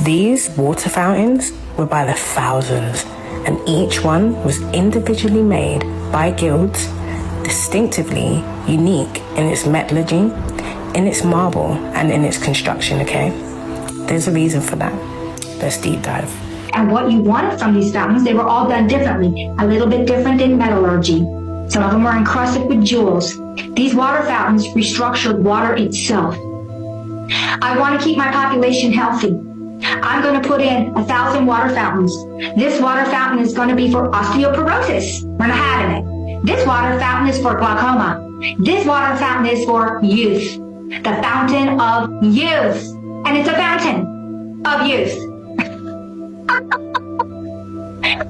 These water fountains were by the thousands, and each one was individually made by guilds, distinctively unique in its metallurgy, in its marble, and in its construction, okay? There's a reason for that. Let's deep dive. And what you wanted from these fountains, they were all done differently, a little bit different in metallurgy. Some of them were encrusted with jewels. These water fountains restructured water itself. I want to keep my population healthy. I'm going to put in 1,000 water fountains. This water fountain is going to be for osteoporosis. We're not having it. This water fountain is for glaucoma. This water fountain is for youth. The fountain of youth. And it's a fountain of youth.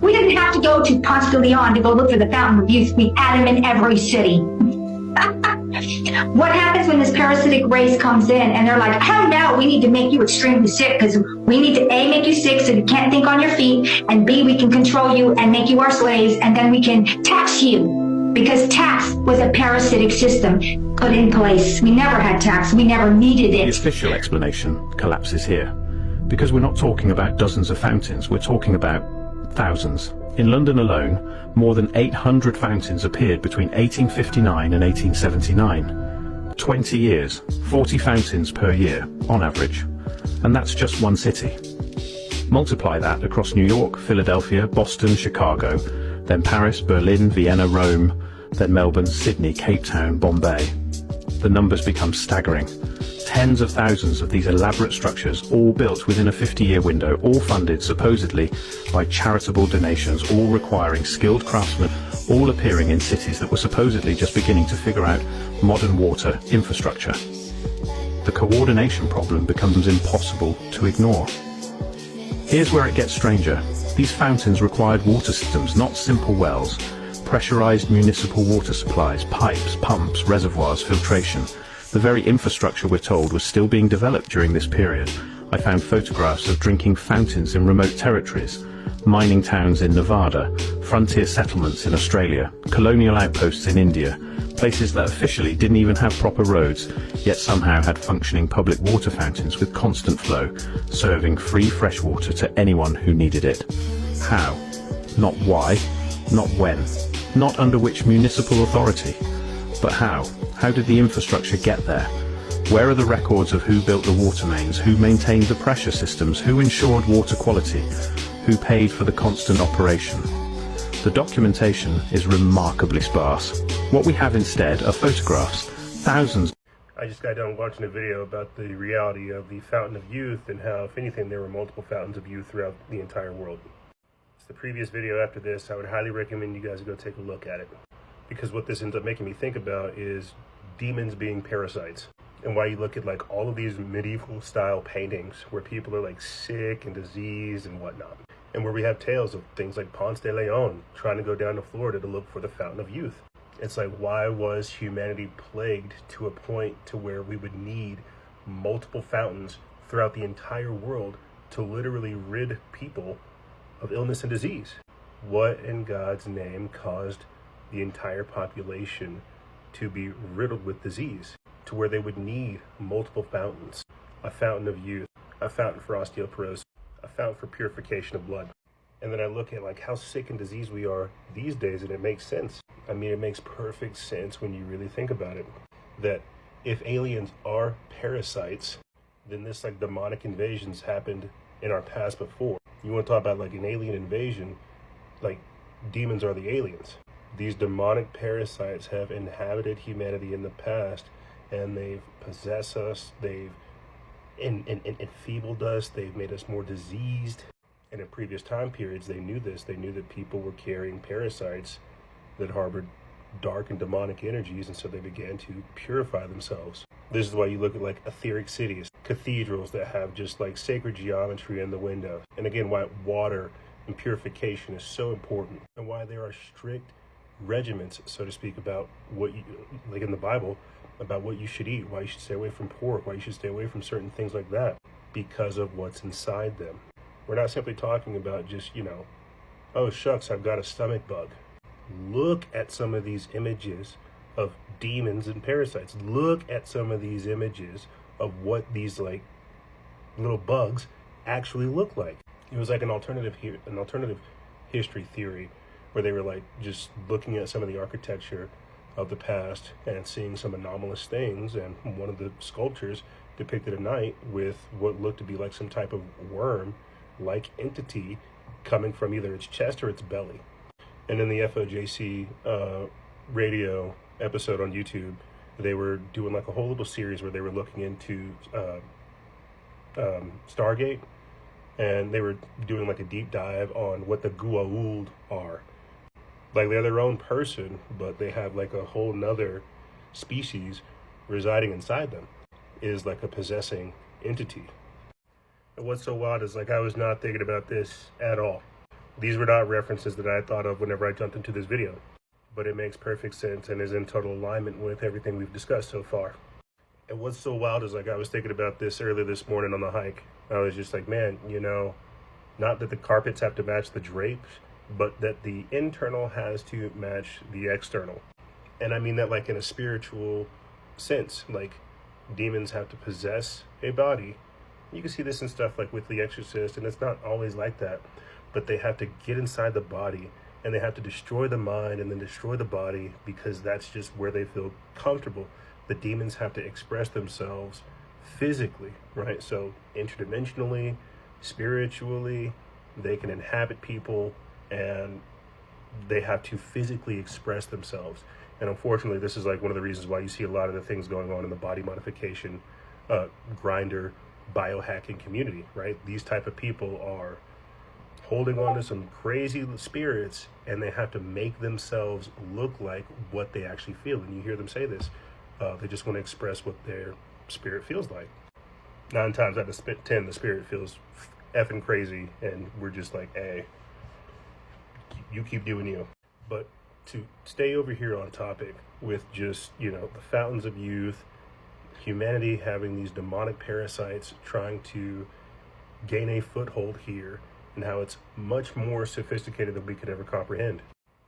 We didn't have to go to Ponce de Leon to go look for the fountain of youth. We had them in every city. What happens when this parasitic race comes in and they're like, oh no, we need to make you extremely sick because we need to A, make you sick so you can't think on your feet, and B, we can control you and make you our slaves, and then we can tax you. Because tax was a parasitic system put in place. We never had tax. We never needed it. The official explanation collapses here. Because we're not talking about dozens of fountains, we're talking about thousands. In London alone, more than 800 fountains appeared between 1859 and 1879. 20 years, 40 fountains per year, on average. And that's just one city. Multiply that across New York, Philadelphia, Boston, Chicago, then Paris, Berlin, Vienna, Rome, then Melbourne, Sydney, Cape Town, Bombay. The numbers become staggering. Tens of thousands of these elaborate structures, all built within a 50-year window, all funded supposedly by charitable donations, all requiring skilled craftsmen, all appearing in cities that were supposedly just beginning to figure out modern water infrastructure. The coordination problem becomes impossible to ignore. Here's where it gets stranger. These fountains required water systems, not simple wells, pressurized municipal water supplies, pipes, pumps, reservoirs, filtration. The very infrastructure, we're told, was still being developed during this period. I found photographs of drinking fountains in remote territories, mining towns in Nevada, frontier settlements in Australia, colonial outposts in India, places that officially didn't even have proper roads, yet somehow had functioning public water fountains with constant flow, serving free fresh water to anyone who needed it. How? Not why, not when, not under which municipal authority, but how? How did the infrastructure get there? Where are the records of who built the water mains, who maintained the pressure systems, who ensured water quality, who paid for the constant operation? The documentation is remarkably sparse. What we have instead are photographs, thousands. I just got done watching a video about the reality of the Fountain of Youth and how, if anything, there were multiple fountains of youth throughout the entire world. It's the previous video after this. I would highly recommend you guys go take a look at it. Because what this ends up making me think about is demons being parasites. And why you look at like all of these medieval style paintings where people are like sick and diseased and whatnot. And where we have tales of things like Ponce de Leon trying to go down to Florida to look for the Fountain of Youth. It's like, why was humanity plagued to a point to where we would need multiple fountains throughout the entire world to literally rid people of illness and disease? What in God's name caused the entire population to be riddled with disease to where they would need multiple fountains? A fountain of youth, a fountain for osteoporosis, a fountain for purification of blood. And then I look at like how sick and diseased we are these days, and it makes sense. I mean, it makes perfect sense when you really think about it, that if aliens are parasites, then this like demonic invasions happened in our past before. You want to talk about like an alien invasion, like demons are the aliens. These demonic parasites have inhabited humanity in the past, and they've possessed us, they've enfeebled us, they've made us more diseased. And in previous time periods, they knew this. They knew that people were carrying parasites that harbored dark and demonic energies, and so they began to purify themselves. This is why you look at like etheric cities, cathedrals that have just like sacred geometry in the window. And again, why water and purification is so important, and why there are strict regiments, so to speak, about what you, like in the Bible, about what you should eat, why you should stay away from pork, why you should stay away from certain things like that, because of what's inside them. We're not simply talking about just, oh shucks, I've got a stomach bug. Look at some of these images of demons and parasites. Look at some of these images of what these like little bugs actually look like. It was like an alternative history theory where they were like just looking at some of the architecture of the past and seeing some anomalous things, and one of the sculptures depicted a knight with what looked to be like some type of worm-like entity coming from either its chest or its belly. And in the FOJC radio episode on YouTube, they were doing like a whole little series where they were looking into Stargate, and they were doing like a deep dive on what the Goa'uld are. Like they're their own person, but they have like a whole nother species residing inside them. It is like a possessing entity. And what's so wild is like I was not thinking about this at all. These were not references that I thought of whenever I jumped into this video, but it makes perfect sense and is in total alignment with everything we've discussed so far. And what's so wild is like I was thinking about this earlier this morning on the hike. I was just like, man, you know, not that the carpets have to match the drapes, but that the internal has to match the external. And I mean that like in a spiritual sense. Like demons have to possess a body. You can see this in stuff like with The Exorcist, and it's not always like that, but they have to get inside the body and they have to destroy the mind and then destroy the body, because that's just where they feel comfortable. The demons have to express themselves physically, right? So interdimensionally, spiritually, they can inhabit people, and they have to physically express themselves. And unfortunately, this is like one of the reasons why you see a lot of the things going on in the body modification, grinder, biohacking community, right? These type of people are holding on to some crazy spirits, and they have to make themselves look like what they actually feel. And you hear them say this, they just want to express what their spirit feels like. 9 times out of 10, the spirit feels effing crazy, and we're just like, hey, you keep doing you. But to stay over here on topic with just, you know, the fountains of youth, humanity having these demonic parasites trying to gain a foothold here, and how it's much more sophisticated than we could ever comprehend.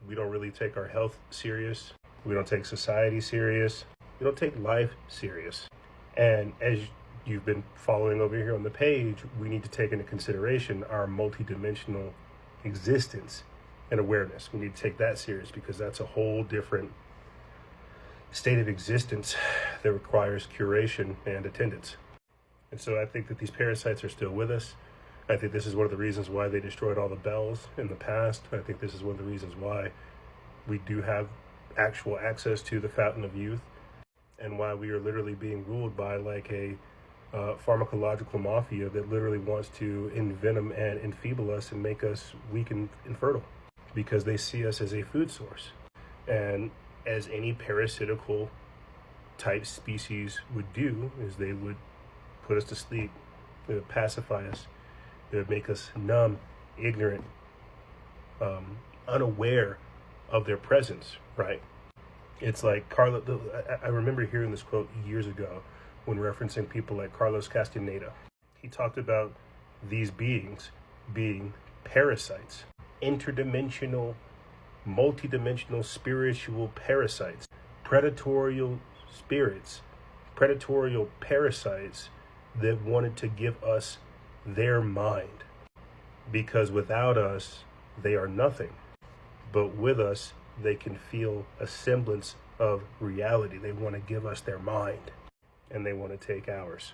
We don't really take our health serious. We don't take society serious. We don't take life serious. And as you've been following over here on the page, we need to take into consideration our multidimensional existence and awareness. We need to take that serious, because that's a whole different state of existence that requires curation and attendance. And so I think that these parasites are still with us. I think this is one of the reasons why they destroyed all the bells in the past. I think this is one of the reasons why we do have actual access to the fountain of youth, and why we are literally being ruled by like a pharmacological mafia that literally wants to envenom and enfeeble us and make us weak and infertile, because they see us as a food source. And as any parasitical type species would do, is they would put us to sleep, they would pacify us, they would make us numb, ignorant, unaware of their presence, right? It's like I remember hearing this quote years ago when referencing people like Carlos Castaneda. He talked about these beings being parasites, interdimensional, multidimensional spiritual parasites, predatorial spirits, predatorial parasites that wanted to give us their mind, because without us they are nothing, but with us they can feel a semblance of reality. They want to give us their mind, and they want to take ours.